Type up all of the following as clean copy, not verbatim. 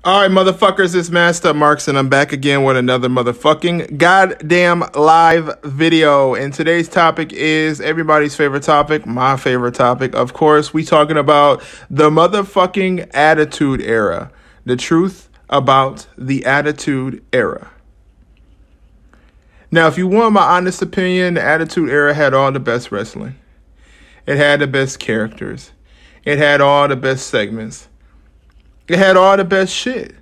All right, motherfuckers, it's Master Marks, and I'm back again with another motherfucking goddamn live video. And today's topic is everybody's favorite topic, my favorite topic. Of course, we talking about the motherfucking Attitude Era. The truth about the Attitude Era. Now, if you want my honest opinion, the Attitude Era had all the best wrestling. It had the best characters. It had all the best segments. It had all the best shit.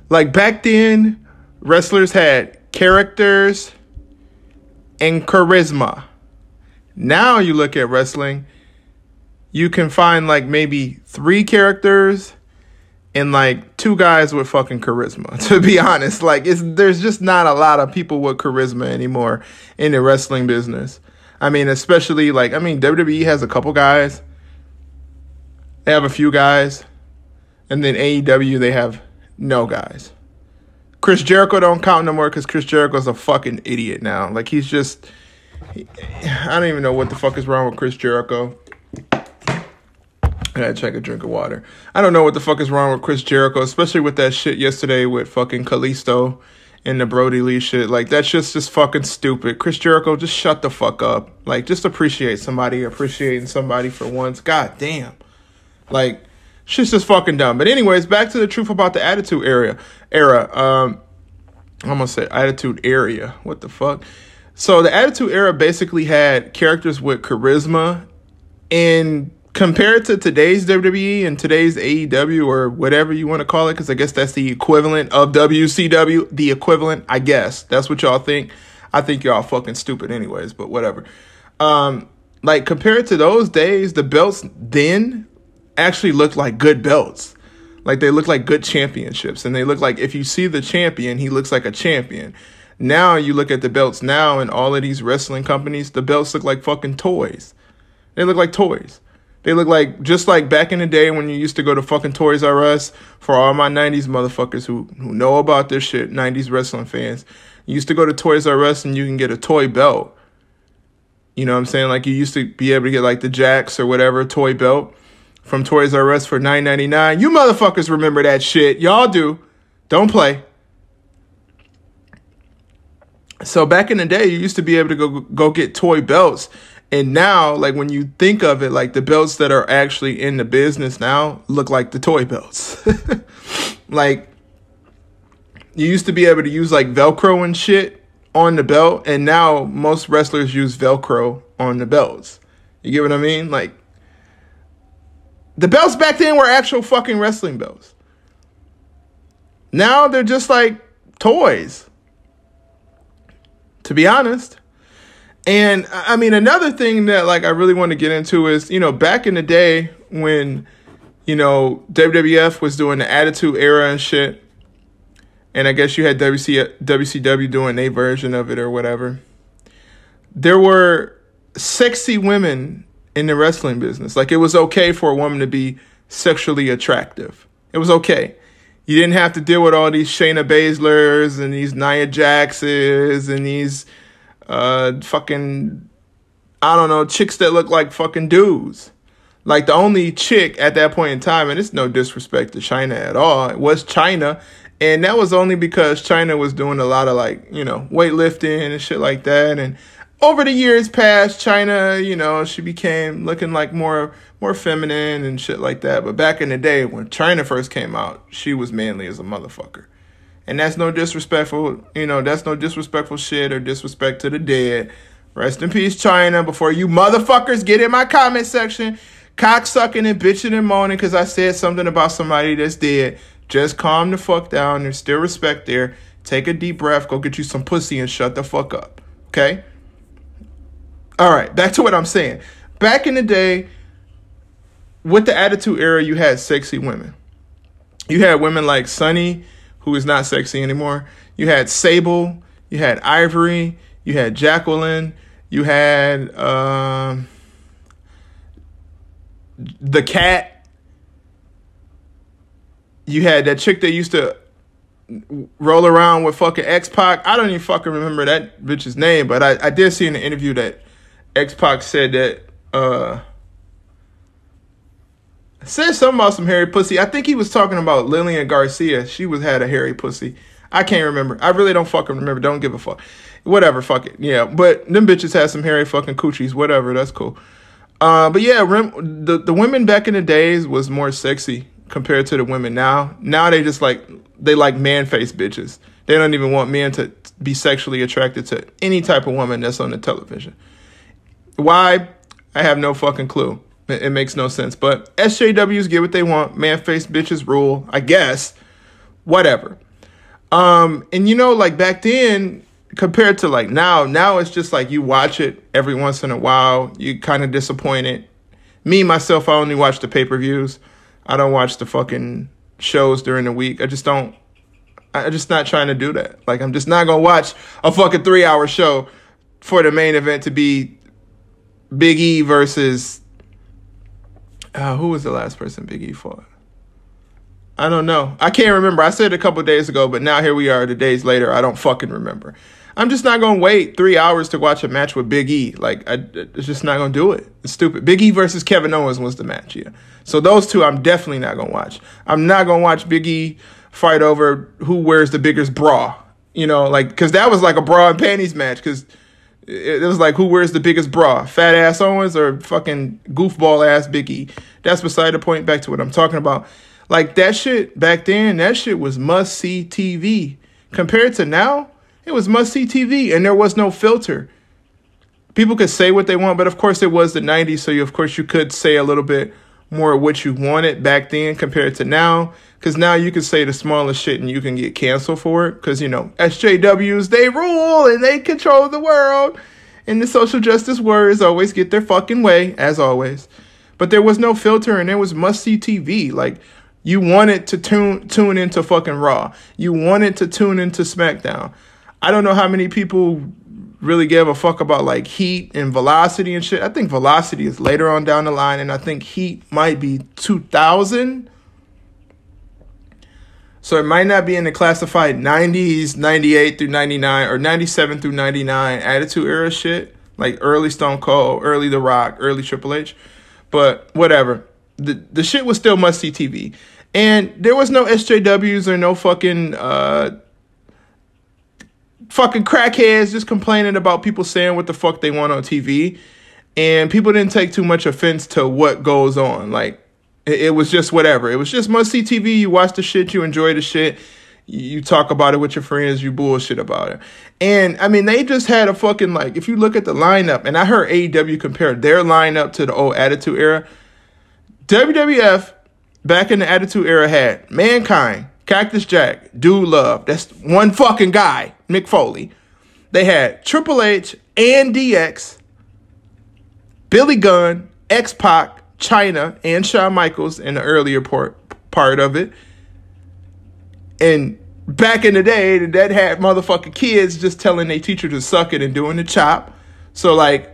Like back then, wrestlers had characters and charisma. Now you look at wrestling, you can find like maybe 3 characters and like 2 guys with fucking charisma. To be honest, like there's just not a lot of people with charisma anymore in the wrestling business. I mean, especially WWE has a couple guys. They have a few guys. And then AEW, they have no guys. Chris Jericho don't count no more because Chris Jericho's a fucking idiot now. Like, he's just... I don't even know what the fuck is wrong with Chris Jericho. I gotta check a drink of water. I don't know what the fuck is wrong with Chris Jericho, especially with that shit yesterday with fucking Kalisto and the Brody Lee shit. Like, that's just fucking stupid. Chris Jericho, just shut the fuck up. Like, just appreciating somebody for once. God damn. Like... shit's just fucking dumb. But anyways, back to the truth about the Attitude Era. I'm gonna say Attitude Area. What the fuck? So the Attitude Era basically had characters with charisma, and compared to today's WWE and today's AEW or whatever you want to call it, because I guess that's the equivalent of WCW. The equivalent, I guess. That's what y'all think. I think y'all fucking stupid anyways, but whatever. Like compared to those days, the belts then actually looked like good belts. Like they look like good championships, and they look like if you see the champion, he looks like a champion. Now you look at the belts now in all of these wrestling companies, the belts look like fucking toys. They look like toys. They look like just like back in the day when you used to go to fucking Toys R Us. For all my 90s motherfuckers who know about this shit, 90s wrestling fans, you used to go to Toys R Us and you can get a toy belt. You know what I'm saying? Like you used to be able to get like the Jax or whatever toy belt from Toys R Us for $9.99. You motherfuckers remember that shit. Y'all do. Don't play. So back in the day, you used to be able to go get toy belts. And now, like when you think of it, like the belts that are actually in the business now look like the toy belts. Like you used to be able to use like Velcro and shit on the belt. And now most wrestlers use Velcro on the belts. You get what I mean? Like, the belts back then were actual fucking wrestling belts. Now they're just like toys, to be honest. And I mean, another thing that like I really want to get into is, you know, back in the day when, you know, WWF was doing the Attitude Era and shit. And I guess you had WCW doing a version of it or whatever. There were sexy women in the wrestling business. Like, it was okay for a woman to be sexually attractive. It was okay. You didn't have to deal with all these Shayna Baszlers and these Nia Jaxes and these fucking, I don't know, chicks that look like fucking dudes. Like, the only chick at that point in time, and it's no disrespect to Chyna at all, it was Chyna. And that was only because Chyna was doing a lot of, like, you know, weightlifting and shit like that. And over the years past, Chyna, you know, she became looking like more feminine and shit like that. But back in the day, when Chyna first came out, she was manly as a motherfucker. And that's no disrespectful, you know, that's no disrespectful shit or disrespect to the dead. Rest in peace, Chyna, before you motherfuckers get in my comment section, cocksucking and bitching and moaning because I said something about somebody that's dead. Just calm the fuck down. There's still respect there. Take a deep breath, go get you some pussy and shut the fuck up. Okay? All right, back to what I'm saying. Back in the day, with the Attitude Era, you had sexy women. You had women like Sunny, who is not sexy anymore. You had Sable. You had Ivory. You had Jacqueline. You had the Cat. You had that chick that used to roll around with fucking X-Pac. I don't even fucking remember that bitch's name, but I did see in the interview that X-Pac said that Said something about some hairy pussy. I think he was talking about Lillian Garcia. She had a hairy pussy. I can't remember. I really don't fucking remember. Don't give a fuck. Whatever, fuck it. Yeah, but them bitches had some hairy fucking coochies. Whatever, that's cool. But yeah, the women back in the days was more sexy compared to the women now. Now they just like man-faced bitches. They don't even want men to be sexually attracted to any type of woman that's on the television. Why? I have no fucking clue. It makes no sense. But SJWs get what they want. Man-faced bitches rule, I guess. Whatever. And you know, like back then, compared to like now it's just like you watch it every once in a while. You kind of disappointed. Me, myself, I only watch the pay-per-views. I don't watch the fucking shows during the week. I'm just not trying to do that. Like, I'm just not going to watch a fucking 3-hour show for the main event to be Big E versus, who was the last person Big E fought? I don't know. I can't remember. I said it a couple of days ago, but now here we are the days later. I don't fucking remember. I'm just not going to wait 3 hours to watch a match with Big E. Like, it's just not going to do it. It's stupid. Big E versus Kevin Owens was the match, yeah. So those two I'm definitely not going to watch. I'm not going to watch Big E fight over who wears the biggest bra. You know, like, because that was like a bra and panties match, because it was like who wears the biggest bra, fat ass Owens or fucking goofball ass Big E. That's beside the point. Back to what I'm talking about. Like, that shit back then, that shit was must-see TV. Compared to now, it was must-see TV, and there was no filter. People could say what they want, but of course it was the 90s, so of course you could say a little bit more of what you wanted back then compared to now, because now you can say the smallest shit and you can get canceled for it, because, you know, SJWs, they rule and they control the world, and the social justice warriors always get their fucking way, as always. But there was no filter, and there was must-see TV. Like, you wanted to tune into fucking Raw. You wanted to tune into SmackDown. I don't know how many people really gave a fuck about like Heat and Velocity and shit. I think Velocity is later on down the line, and I think Heat might be 2000. So it might not be in the classified 90s, 98 through 99, or 97 through 99 Attitude Era shit. Like early Stone Cold, early The Rock, early Triple H. But whatever. The shit was still must-see TV. And there was no SJWs or no fucking crackheads just complaining about people saying what the fuck they want on TV. And people didn't take too much offense to what goes on. Like, it was just whatever. It was just must-see TV. You watch the shit. You enjoy the shit. You talk about it with your friends. You bullshit about it. And, I mean, they just had a fucking, like, if you look at the lineup, and I heard AEW compare their lineup to the old Attitude Era. WWF, back in the Attitude Era, had Mankind, Cactus Jack, Dude Love. That's one fucking guy, Mick Foley. They had Triple H and DX, Billy Gunn, X-Pac, China, and Shawn Michaels in the earlier part of it. And back in the day, that had motherfucking kids just telling their teacher to suck it and doing the chop. So, like,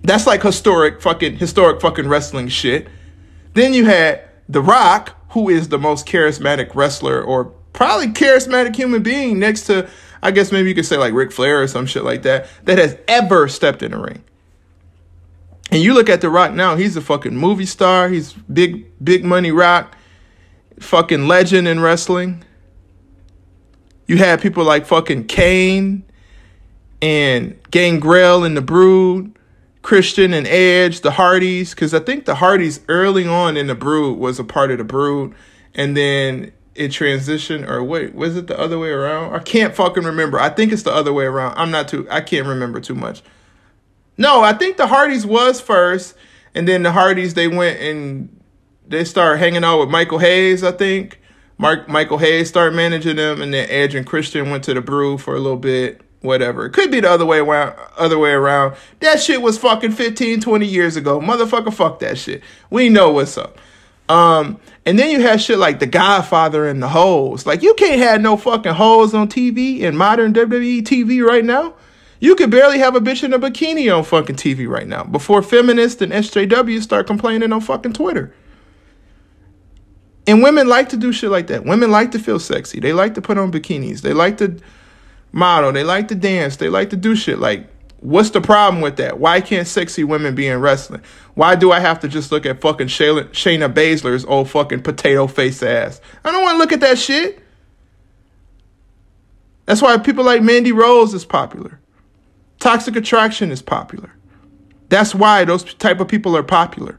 that's like historic fucking wrestling shit. Then you had The Rock, who is the most charismatic wrestler, or probably charismatic human being next to, I guess maybe you could say like Ric Flair or some shit like that has ever stepped in the ring. And you look at The Rock now, he's a fucking movie star. He's big money Rock, fucking legend in wrestling. You had people like fucking Kane and Gangrel and The Brood, Christian and Edge, the Hardys, because I think the Hardys early on in the Brood was a part of the Brood, and then it transitioned, or wait, was it the other way around? I can't fucking remember. I think it's the other way around. I can't remember too much. No, I think the Hardys was first, and then the Hardys, they went and they started hanging out with Michael Hayes, I think. Michael Hayes started managing them, and then Edge and Christian went to the Brood for a little bit. Whatever. It could be the other way around. That shit was fucking 15, 20 years ago. Motherfucker, fuck that shit. We know what's up. And then you had shit like The Godfather and the hoes. Like, you can't have no fucking hoes on TV in modern WWE TV right now. You could barely have a bitch in a bikini on fucking TV right now before feminists and SJWs start complaining on fucking Twitter. And women like to do shit like that. Women like to feel sexy. They like to put on bikinis. They like to model. They like to dance. They like to do shit. Like, What's the problem with that? Why can't sexy women be in wrestling? Why do I have to just look at fucking Shayna Baszler's old fucking potato face ass? I don't want to look at that shit. That's why people like Mandy Rose is popular. Toxic Attraction is popular. That's why those type of people are popular.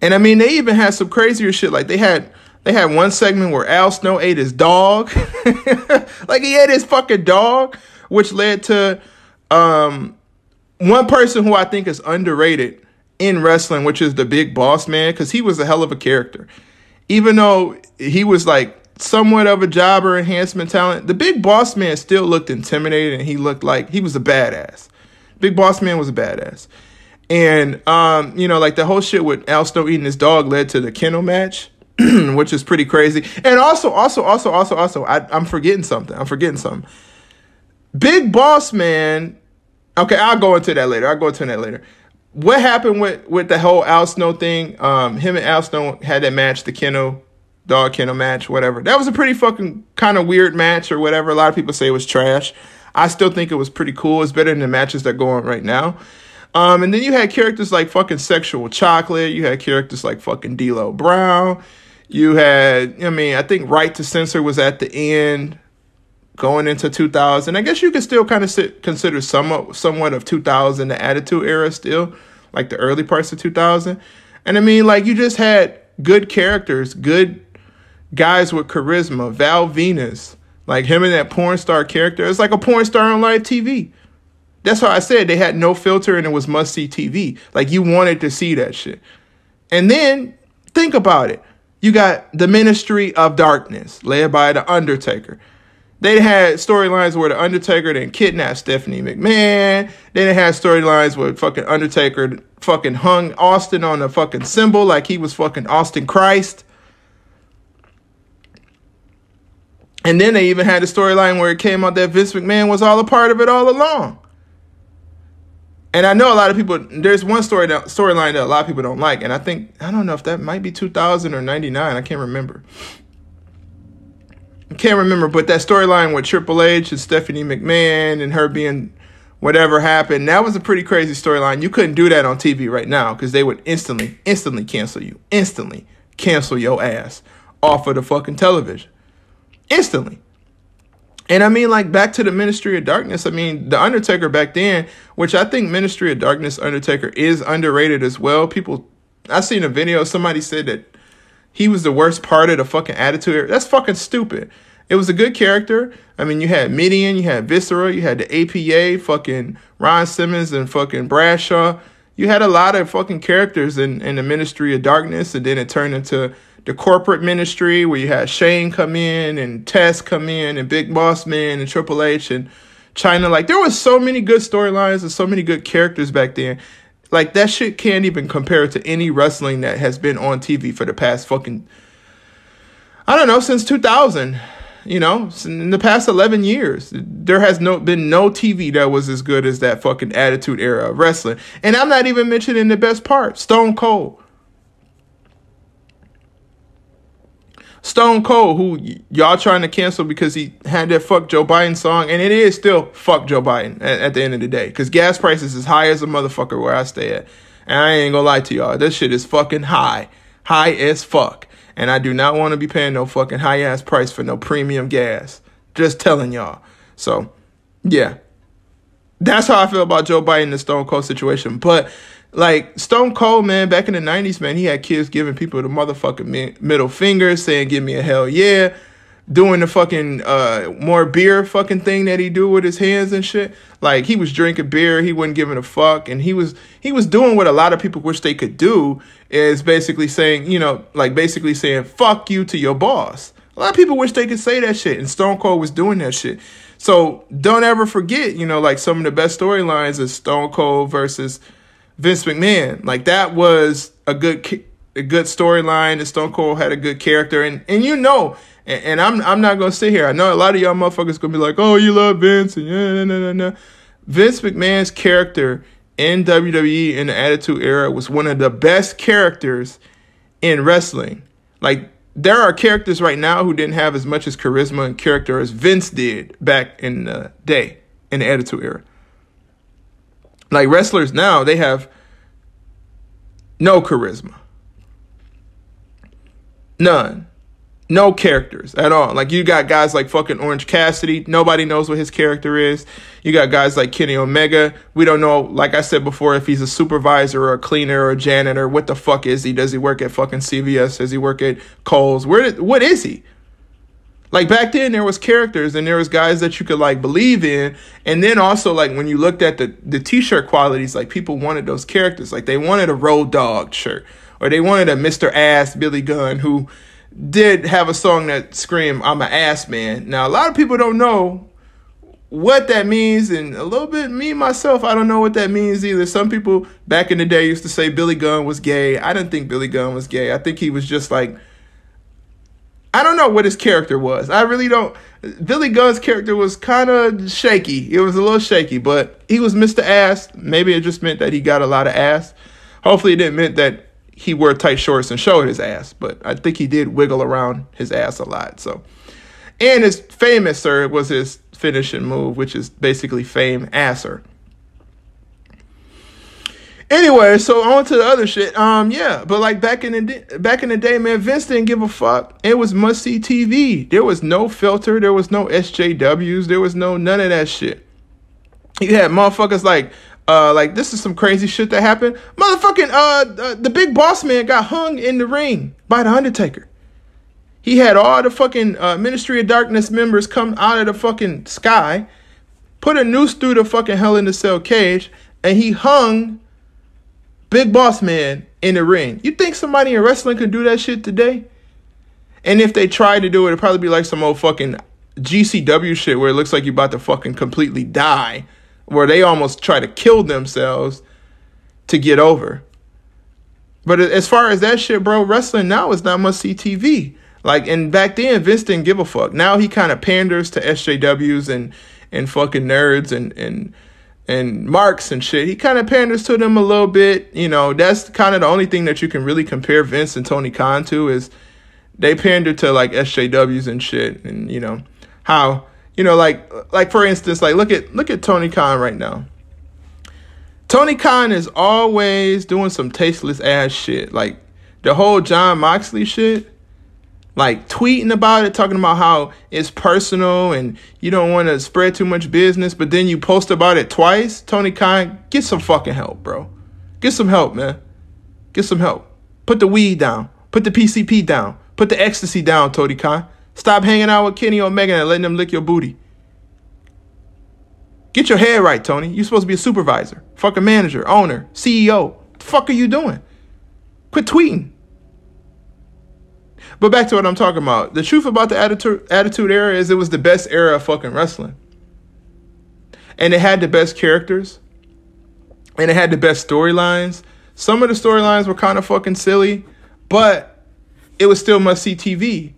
And I mean, they even had some crazier shit. Like they had one segment where Al Snow ate his dog. Like he ate his fucking dog, which led to one person who I think is underrated in wrestling, which is the Big Boss Man, because he was a hell of a character. Even though he was like somewhat of a jobber enhancement talent, the Big Boss Man still looked intimidating, and he looked like he was a badass. Big Boss Man was a badass. And, you know, like the whole shit with Al Snow eating his dog led to the kennel match, which is pretty crazy. And also, I'm forgetting something. Big Boss Man. Okay, I'll go into that later. What happened with the whole Al Snow thing? Him and Al Snow had that match, the dog kennel match, whatever. That was a pretty fucking kind of weird match or whatever. A lot of people say it was trash. I still think it was pretty cool. It's better than the matches that go on right now. And then you had characters like fucking Sexual Chocolate. You had characters like fucking D'Lo Brown. You had, I mean, I think Right to Censor was at the end going into 2000. I guess you could still kind of consider somewhat of 2000 the Attitude Era still, like the early parts of 2000. And I mean, like you just had good characters, good guys with charisma. Val Venus, like him and that porn star character. It's like a porn star on live TV. That's why I said they had no filter and it was must-see TV. Like, you wanted to see that shit. And then, think about it. You got the Ministry of Darkness, led by The Undertaker. They had storylines where The Undertaker then kidnapped Stephanie McMahon. Then they had storylines where fucking Undertaker fucking hung Austin on a fucking symbol like he was fucking Austin Christ. And then they even had a storyline where it came out that Vince McMahon was all a part of it all along. And I know a lot of people, there's one storyline that a lot of people don't like. And I don't know if that might be 2000 or 99. I can't remember. But that storyline with Triple H and Stephanie McMahon and her being whatever happened, that was a pretty crazy storyline. You couldn't do that on TV right now because they would instantly cancel you. Instantly cancel your ass off of the fucking television. Instantly. And I mean, like, back to the Ministry of Darkness. I mean, The Undertaker back then, which I think Ministry of Darkness Undertaker is underrated as well. I seen a video, somebody said that he was the worst part of the fucking Attitude Era. That's fucking stupid. It was a good character. I mean, you had Mideon, you had Viscera, you had the APA, fucking Ron Simmons and fucking Bradshaw. You had a lot of fucking characters in the Ministry of Darkness, and then it turned into the corporate ministry where you had Shane come in and Tess come in and Big Boss Man and Triple H and China. Like, there was so many good storylines and so many good characters back then. Like, that shit can't even compare to any wrestling that has been on TV for the past fucking, I don't know, since 2000. You know, in the past 11 years, there has been no TV that was as good as that fucking Attitude Era of wrestling. And I'm not even mentioning the best part, Stone Cold. Stone Cold, who y'all trying to cancel because he had that Fuck Joe Biden song, and it is still Fuck Joe Biden at the end of the day, because gas prices is high as a motherfucker where I stay at. And I ain't gonna lie to y'all, this shit is fucking high as fuck. And I do not want to be paying no fucking high ass price for no premium gas. Just telling y'all. So, yeah. That's how I feel about Joe Biden and the Stone Cold situation. But, like, Stone Cold, man, back in the 90s, man, he had kids giving people the motherfucking middle finger, saying, give me a hell yeah. Doing the fucking more beer fucking thing that he do with his hands and shit. Like, he was drinking beer, he wasn't giving a fuck, and he was doing what a lot of people wish they could do, is basically saying, you know, like basically saying fuck you to your boss. A lot of people wish they could say that shit, and Stone Cold was doing that shit. So don't ever forget, you know, like some of the best storylines is Stone Cold versus Vince McMahon. Like, that was a good storyline, and Stone Cold had a good character, and you know. And I'm not going to sit here. I know a lot of y'all motherfuckers going to be like, oh, you love Vince. And no. Vince McMahon's character in WWE in the Attitude Era was one of the best characters in wrestling. Like, there are characters right now who didn't have as much as charisma and character as Vince did back in the day, in the Attitude Era. Like wrestlers now, they have no charisma. None. No characters at all. Like you got guys like fucking Orange Cassidy. Nobody knows what his character is. You got guys like Kenny Omega. We don't know, like I said before, if he's a supervisor or a cleaner or a janitor. What the fuck is he? Does he work at fucking CVS? Does he work at Kohl's? What is he? Like back then there was characters and there was guys that you could like believe in. And then also like when you looked at the t-shirt qualities, like people wanted those characters. Like they wanted a Road Dogg shirt, or they wanted a Mr. Ass Billy Gunn who did have a song that screamed, "I'm an ass man." Now, a lot of people don't know what that means, and a little bit me, myself, I don't know what that means either. Some people back in the day used to say Billy Gunn was gay. I didn't think Billy Gunn was gay. I think he was just like, I don't know what his character was. I really don't. Billy Gunn's character was kind of shaky. It was a little shaky, but he was Mr. Ass. Maybe it just meant that he got a lot of ass. Hopefully it didn't mean that he wore tight shorts and showed his ass, but I think he did wiggle around his ass a lot. So, and his famous sir was his finishing move, which is basically fame asser. Anyway, so on to the other shit. Yeah, but like back in the day, man, Vince didn't give a fuck. It was must see TV. There was no filter. There was no SJWs. There was none of that shit. You had motherfuckers like this is some crazy shit that happened. Motherfucking the big boss man got hung in the ring by the Undertaker. He had all the fucking Ministry of Darkness members come out of the fucking sky, put a noose through the fucking Hell in a Cell cage, and he hung Big Boss Man in the ring. You think somebody in wrestling could do that shit today? And if they tried to do it, it'd probably be like some old fucking GCW shit where it looks like you're about to fucking completely die, where they almost try to kill themselves to get over. But as far as that shit, bro, wrestling now is not must-see TV. Like, and back then, Vince didn't give a fuck. Now he kind of panders to SJWs and fucking nerds and marks and shit. He kind of panders to them a little bit. You know, that's kind of the only thing that you can really compare Vince and Tony Khan to, is they pander to like SJWs and shit. And, you know, how... You know, like for instance, like look at Tony Khan right now. Tony Khan is always doing some tasteless ass shit. Like the whole Jon Moxley shit, like tweeting about it, talking about how it's personal and you don't want to spread too much business, but then you post about it twice. Tony Khan, get some fucking help, bro. Get some help, man. Get some help. Put the weed down. Put the PCP down. Put the ecstasy down, Tony Khan. Stop hanging out with Kenny Omega and letting them lick your booty. Get your head right, Tony. You're supposed to be a supervisor, fucking manager, owner, CEO. What the fuck are you doing? Quit tweeting. But back to what I'm talking about. The truth about the Attitude Era is it was the best era of fucking wrestling. And it had the best characters. And it had the best storylines. Some of the storylines were kind of fucking silly, but it was still must-see TV.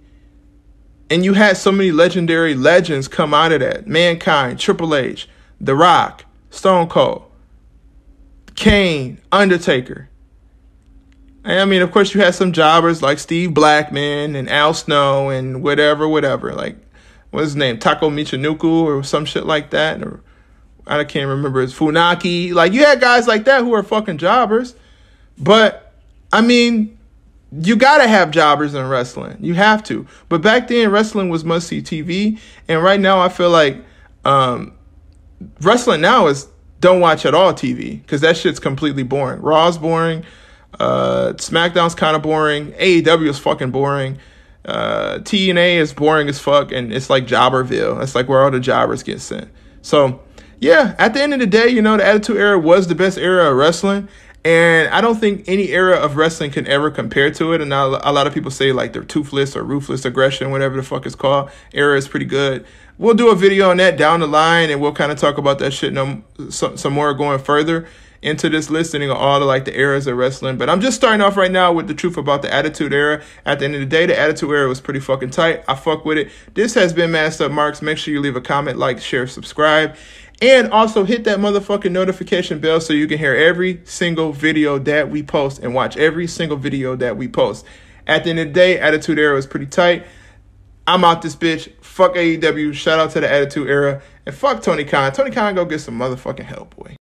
And you had so many legendary legends come out of that. Mankind, Triple H, THEROK, STONECOLD, Kane, Undertaker. And I mean, of course, you had some jobbers like Steve Blackman and Al Snow and whatever. Like, what's his name? Taco Michinoku or some shit like that. Or I can't remember. It's Funaki. Like, you had guys like that who are fucking jobbers. But, I mean... You gotta have jobbers in wrestling. You have to. But back then, wrestling was must-see TV. And right now, I feel like wrestling now is don't watch at all TV. Because that shit's completely boring. Raw's boring. SmackDown's kind of boring. AEW is fucking boring. TNA is boring as fuck. And it's like Jobberville. It's like where all the jobbers get sent. So, yeah, at the end of the day, you know, the Attitude Era was the best era of wrestling. And I don't think any era of wrestling can ever compare to it. And now a lot of people say like their Toothless or Ruthless Aggression, whatever the fuck it's called, era is pretty good. We'll do a video on that down the line, and we'll kind of talk about that shit some more going further into this listing of all the eras of wrestling. But I'm just starting off right now with the truth about the Attitude Era. At the end of the day, the Attitude Era was pretty fucking tight. I fuck with it. This has been Masked Up Marks. Make sure you leave a comment, like, share, subscribe. And also hit that motherfucking notification bell so you can hear every single video that we post and watch every single video that we post. At the end of the day, Attitude Era is pretty tight. I'm out this bitch. Fuck AEW. Shout out to the Attitude Era. And fuck Tony Khan. Tony Khan, go get some motherfucking help, boy.